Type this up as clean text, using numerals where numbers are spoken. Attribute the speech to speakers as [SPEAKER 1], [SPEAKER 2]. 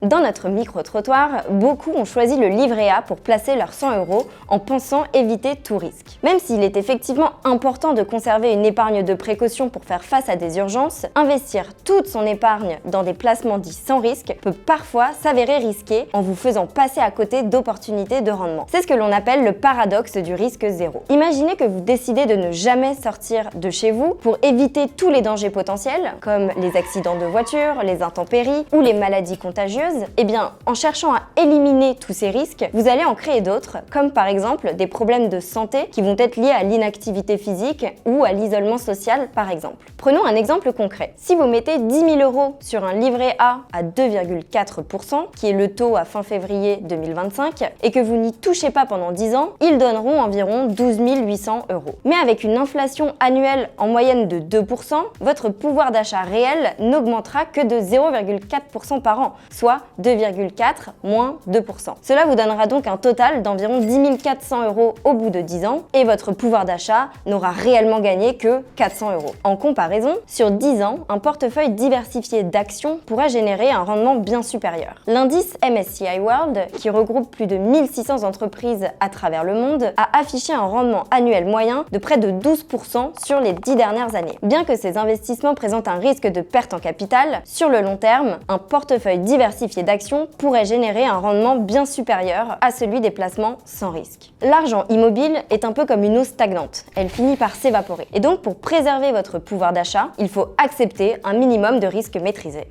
[SPEAKER 1] Dans notre micro-trottoir, beaucoup ont choisi le livret A pour placer leurs 100 € en pensant éviter tout risque. Même s'il est effectivement important de conserver une épargne de précaution pour faire face à des urgences, investir toute son épargne dans des placements dits sans risque peut parfois s'avérer risqué en vous faisant passer à côté d'opportunités de rendement. C'est ce que l'on appelle le paradoxe du risque zéro. Imaginez que vous décidez de ne jamais sortir de chez vous pour éviter tous les dangers potentiels, comme les accidents de voiture, les intempéries ou les maladies contagieuses. Eh bien, en cherchant à éliminer tous ces risques, vous allez en créer d'autres, comme par exemple des problèmes de santé qui vont être liés à l'inactivité physique ou à l'isolement social par exemple. Prenons un exemple concret. Si vous mettez 10 000 € sur un livret A à 2,4%, qui est le taux à fin février 2025, et que vous n'y touchez pas pendant 10 ans, ils donneront environ 12 800 €. Mais avec une inflation annuelle en moyenne de 2%, votre pouvoir d'achat réel n'augmentera que de 0,4% par an, soit 2,4 moins 2%. Cela vous donnera donc un total d'environ 10 400 € au bout de 10 ans et votre pouvoir d'achat n'aura réellement gagné que 400 €. En comparaison, sur 10 ans, un portefeuille diversifié d'actions pourrait générer un rendement bien supérieur. L'indice MSCI World, qui regroupe plus de 1600 entreprises à travers le monde, a affiché un rendement annuel moyen de près de 12% sur les 10 dernières années. Bien que ces investissements présentent un risque de perte en capital, sur le long terme, un portefeuille diversifié d'actions pourrait générer un rendement bien supérieur à celui des placements sans risque. L'argent immobile est un peu comme une eau stagnante, elle finit par s'évaporer. Et donc pour préserver votre pouvoir d'achat, il faut accepter un minimum de risques maîtrisés.